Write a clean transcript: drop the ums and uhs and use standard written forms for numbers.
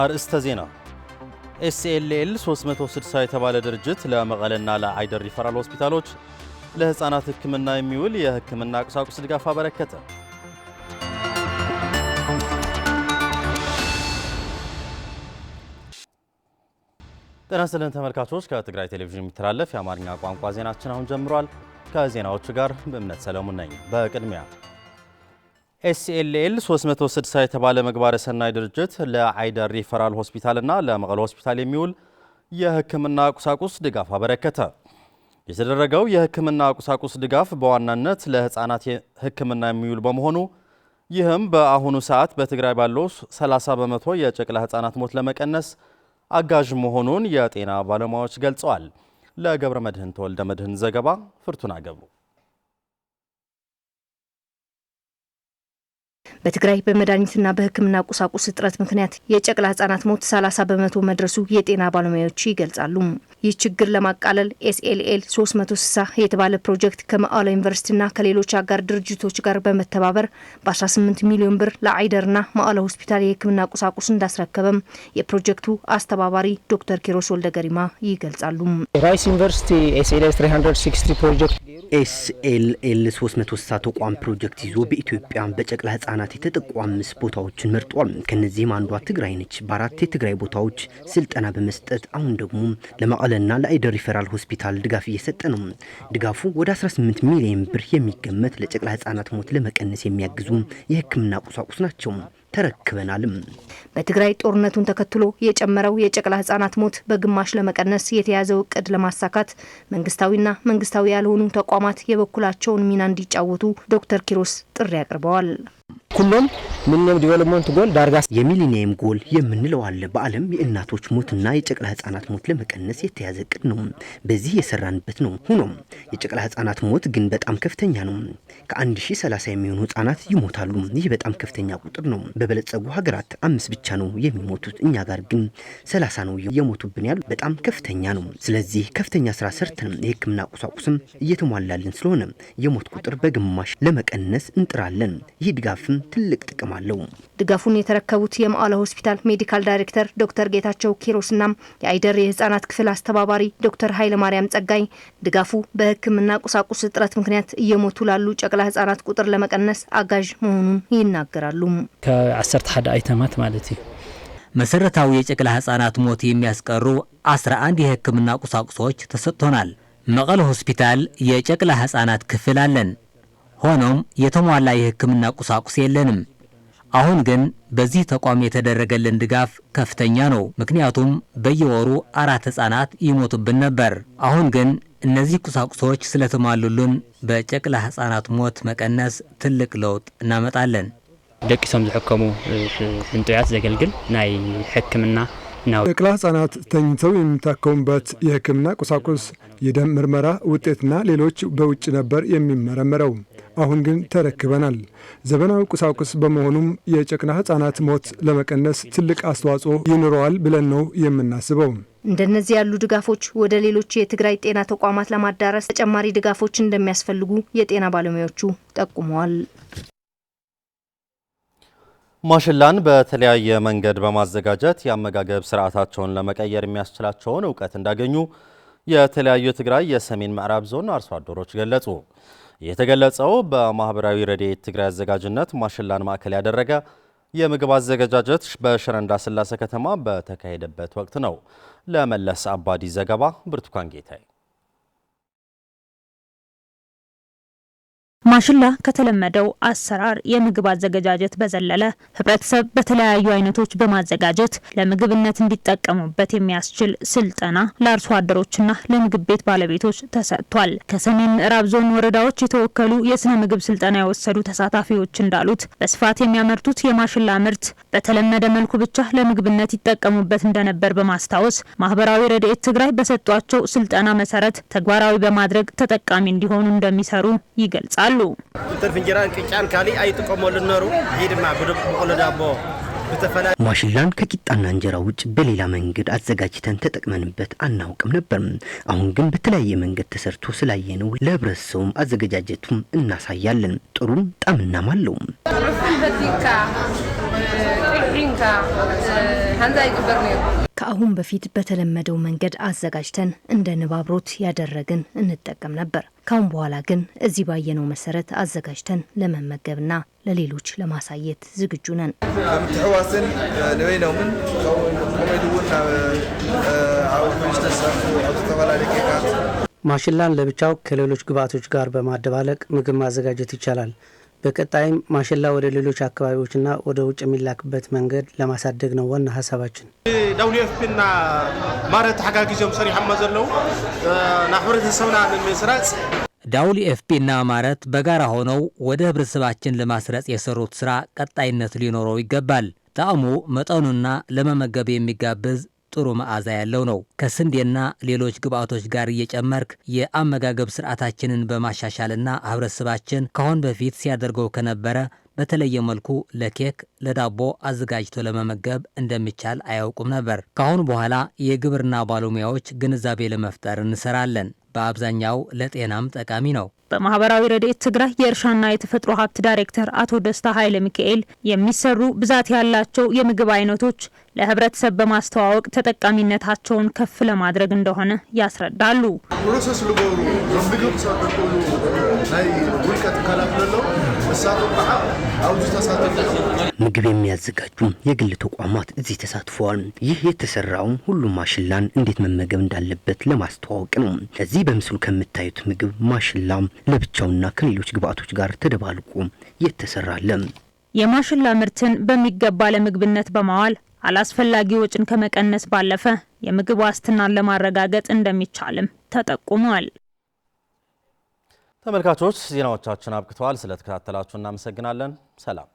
አርእስተ ዜና SLL 360 የተባለ ድርጅት ለመቀለና ለአይደር ሪፈራል ሆስፒታሎች ለህፃናት ህክምና የሚውል የህክምና ቁሳቁስ ድጋፍ አበረከተ። ጤና ይስጥልን ተመልካቾች፣ ከትግራይ ቴሌቪዥን የሚተላለፍ የአማርኛ ቋንቋ ዜናችን አሁን ጀምሯል። ከዜናዎቹ ጋር በእምነት ሰለሞን ነኝ። በቅድሚያ SLL 360 የተባለ ምግባረ ሰናይ ድርጅት ለአይደር ሪፈራል ሆስፒታልና ለመቀለ ሆስፒታል የሚውል የህክምና ቁሳቁስ ድጋፍ አበረከተ። የተደረገው የህክምና ቁሳቁስ ድጋፍ በዋናነት ለህፃናት ህክምና የሚውል በመሆኑ ይህም በአሁኑ ሰዓት በትግራይ ባለው 30% የጨቅላ ህፃናት ሞት ለመቀነስ አጋዥ መሆኑን የጤና ባለሙያዎች ገልጸዋል። ለገብረ መድህን ተወልደ መድህን ዘገባ ፍርቱና ገብሩ። በትግራይ በመድኃኒትና በህክምና ቁሳቁስ እጥረት ምክንያት የጨቅላ ህጻናት ሞት 30% መድረሱ የጤና ባለሙያዎች ይገልጻሉ። ይህ ችግር ለማቃለል SLL 360 የተባለ ፕሮጀክት ከመቀለ ዩኒቨርሲቲና ከሌሎች አጋር ድርጅቶች ጋር በመተባበር በ18 ሚሊዮን ብር ለአይደርና መቀለ ሆስፒታል የህክምና ቁሳቁስ እንዳስረከበም የፕሮጀክቱ አስተባባሪ ዶክተር ኪሮስ ወልደገሪማ ይገልጻሉ። ራይስ ዩኒቨርሲቲ SLL 360 ፕሮጀክት SLL 360 ተቋም ፕሮጀክት ይዞ በኢትዮጵያ በጨቅላ ህጻናት የተጠቁ 5 ቦታዎችን መርጧል። ከነዚህም አንዷ ትግራይ ነች። በአራት የትግራይ ቦታዎች ስልጠና በመስጠት አሁን ደግሞ ለመቀለና ለአይደር ሪፈራል ሆስፒታል ድጋፍ እየሰጠ ነው። ድጋፉ ወደ 18 ሚሊዮን ብር የሚገመት ለጨቅላ ህጻናት ሞት ለመቀነስ የሚያግዙ የህክምና ቁሳቁስ ናቸው። ተረክበናልም። በትግራይ ጦርነቱን ተከትሎ የጨመረው የጨቅላ ህጻናት ሞት በግማሽ ለመቀነስ የተያዘው እቅድ ለማሳካት መንግስታዊና መንግስታዊ ያልሆኑ ተቋማት የበኩላቸውን ሚና እንዲጫወቱ ዶክተር ኪሮስ ጥሪ አቅርበዋል። ሁሉም ሚሊኒየም ዲቨሎፕመንት ጎል ዳርጋ የሚሊኒየም ጎል የምንለው አለ። በዓለም የእናቶች ሞትና የጨቅላ ህጻናት ሞት ለመቀነስ የተያዘ እቅድ ነው። በዚህ የሰራንበት ነው። ሆኖም የጨቅላ ህጻናት ሞት ግን በጣም ከፍተኛ ነው። ከ1030 የሚሆኑ ህጻናት ይሞታሉ። ይህ በጣም ከፍተኛ ቁጥር ነው። በበለጸጉ ሀገራት 5 ብቻ ነው የሚሞቱት። እኛ ጋር ግን 30 ነው የሞቱብን ያሉ በጣም ከፍተኛ ነው። ስለዚህ ከፍተኛ ስራ ሰርተን የህክምና ቁሳቁስም እየተሟላልን ስለሆነ የሞት ቁጥር በግማሽ ለመቀነስ እንጥራለን። ይህ ድጋፍም ትልቅ ጥቅም አለው። ድጋፉን የተረከቡት የመቀለ ሆስፒታል ሜዲካል ዳይሬክተር ዶክተር ጌታቸው ኪሮስና የአይደር የህፃናት ክፍል አስተባባሪ ዶክተር ኃይለ ማርያም ጸጋይ ድጋፉ በህክምና ቁሳቁስ እጥረት ምክንያት እየሞቱ ላሉ ጨቅላ ህጻናት ቁጥር ለመቀነስ አጋዥ መሆኑን ይናገራሉ። ከ11 አይተማት ማለት ነው። መሰረታዊ የጨቅላ ህጻናት ሞት የሚያስቀሩ 11 የህክምና ቁሳቁሶች ተሰጥቶናል። መቀለ ሆስፒታል የጨቅላ ህጻናት ክፍል አለን። ሆኖም የተሟላ የህክምና ቁሳቁስ የለንም። አሁን ግን በዚህ ተቋም የተደረገልን ድጋፍ ከፍተኛ ነው። ምክንያቱም በየወሩ 4 ህጻናት ይሞቱብን ነበር። አሁን ግን እነዚህ ቁሳቁሶች ስለተሟሉልን በጨቅላ ህጻናት ሞት መቀነስ ትልቅ ለውጥ እናመጣለን። ደቂሶም ዝሕከሙ እንጥያት ዘገልግል ናይ ሕክምና ጨቅላ ህጻናት ተኝተው የሚታከሙበት የህክምና ቁሳቁስ፣ የደም ምርመራ ውጤትና ሌሎች በውጭ ነበር የሚመረመረው። አሁን ግን ተረክበናል። ዘመናዊ ቁሳቁስ በመሆኑም የጨቅላ ህጻናት ሞት ለመቀነስ ትልቅ አስተዋጽኦ ይኖረዋል ብለን ነው የምናስበው። እንደነዚህ ያሉ ድጋፎች ወደ ሌሎች የትግራይ ጤና ተቋማት ለማዳረስ ተጨማሪ ድጋፎች እንደሚያስፈልጉ የጤና ባለሙያዎቹ ጠቁመዋል። ማሽላን በተለያየ መንገድ በማዘጋጀት የአመጋገብ ስርዓታቸውን ለመቀየር የሚያስችላቸውን እውቀት እንዳገኙ የተለያዩ የትግራይ የሰሜን ምዕራብ ዞን አርሶ አደሮች ገለጹ። የተገለጸው በማህበራዊ ረድኤት ትግራይ አዘጋጅነት ማሽላን ማዕከል ያደረገ የምግብ አዘገጃጀት በሽረ እንዳስላሴ ከተማ በተካሄደበት ወቅት ነው። ለመለስ አባዲ ዘገባ ብርቱካን ጌታዬ። ማሽላ ከተለመደው አሰራር የምግብ አዘገጃጀት በዘለለ ህብረተሰብ በተለያዩ አይነቶች በማዘጋጀት ለምግብነት እንዲጠቀሙበት የሚያስችል ስልጠና ለአርሶ አደሮችና ለምግብ ቤት ባለቤቶች ተሰጥቷል። ከሰሜን ምዕራብ ዞን ወረዳዎች የተወከሉ የስነ ምግብ ስልጠና የወሰዱ ተሳታፊዎች እንዳሉት በስፋት የሚያመርቱት የማሽላ ምርት በተለመደ መልኩ ብቻ ለምግብነት ይጠቀሙበት እንደነበር በማስታወስ ማህበራዊ ረድኤት ትግራይ በሰጧቸው ስልጠና መሰረት ተግባራዊ በማድረግ ተጠቃሚ እንዲሆኑ እንደሚሰሩ ይገልጻሉ። ፍንጀራን ቅጫን ካሊ አይጥቆሞል ነሩ ይድማ በቆሎ ዳቦ ማሽላን ከቂጣና እንጀራ ውጭ በሌላ መንገድ አዘጋጅተን ተጠቅመንበት አናውቅም ነበር። አሁን ግን በተለያየ መንገድ ተሰርቶ ስላየነው ለህብረተሰቡ አዘገጃጀቱም እናሳያለን። ጥሩም ጣምናም አለው። ከአሁን በፊት በተለመደው መንገድ አዘጋጅተን እንደ ንባብሮት ያደረግን እንጠቀም ነበር። ካሁን በኋላ ግን እዚህ ባየነው መሰረት አዘጋጅተን ለመመገብና ለሌሎች ለማሳየት ዝግጁ ነን። ምትሕዋስን ንበይነምን ኮሜድውን ማሽላን ለብቻው ከሌሎች ግብዓቶች ጋር በማደባለቅ ምግብ ማዘጋጀት ይቻላል። በቀጣይም ማሽላ ወደ ሌሎች አካባቢዎችና ወደ ውጭ የሚላክበት መንገድ ለማሳደግ ነው ዋና ሀሳባችን። WFPና ማረት ሓጋጊዞም ሰሪሖም ዘለው ናሕብረተሰብና ንምስራጽ WFPና ማረት በጋራ ሆነው ወደ ህብረተሰባችን ለማስረጽ የሰሩት ስራ ቀጣይነት ሊኖረው ይገባል። ጣዕሙ መጠኑና ለመመገብ የሚጋብዝ ጥሩ መዓዛ ያለው ነው። ከስንዴና ሌሎች ግብዓቶች ጋር እየጨመርክ የአመጋገብ ስርዓታችንን በማሻሻልና ህብረተሰባችን ካሁን በፊት ሲያደርገው ከነበረ በተለየ መልኩ ለኬክ፣ ለዳቦ አዘጋጅቶ ለመመገብ እንደሚቻል አያውቁም ነበር። ካሁን በኋላ የግብርና ባለሙያዎች ግንዛቤ ለመፍጠር እንሰራለን። በአብዛኛው ለጤናም ጠቃሚ ነው። በማህበራዊ ረድኤት ትግራይ የእርሻና የተፈጥሮ ሀብት ዳይሬክተር አቶ ደስታ ኃይለ ሚካኤል የሚሰሩ ብዛት ያላቸው የምግብ አይነቶች ለህብረተሰብ በማስተዋወቅ ተጠቃሚነታቸውን ከፍ ለማድረግ እንደሆነ ያስረዳሉ። ፕሮሰስ ልጎሩ ምግብ ሳተቆሉ ናይ ውልቀት ካላፍለለው እሳቱ በጣም አውጅ ተሳተፉ ምግብ የሚያዘጋጁ የግል ተቋማት እዚህ ተሳትፈዋል። ይህ የተሰራው ሁሉም ማሽላን እንዴት መመገብ እንዳለበት ለማስተዋወቅ ነው። እዚህ በምስሉ ከምታዩት ምግብ ማሽላ ለብቻውና ከሌሎች ግብዓቶች ጋር ተደባልቆ የተሰራለ። የማሽላ ምርትን በሚገባ ለምግብነት በማዋል አላስፈላጊ ወጪን ከመቀነስ ባለፈ የምግብ ዋስትናን ለማረጋገጥ እንደሚቻልም ተጠቁሟል። ተመልካቾች ዜናዎቻችን አብቅተዋል። ስለተከታተላችሁ እናመሰግናለን። ሰላም።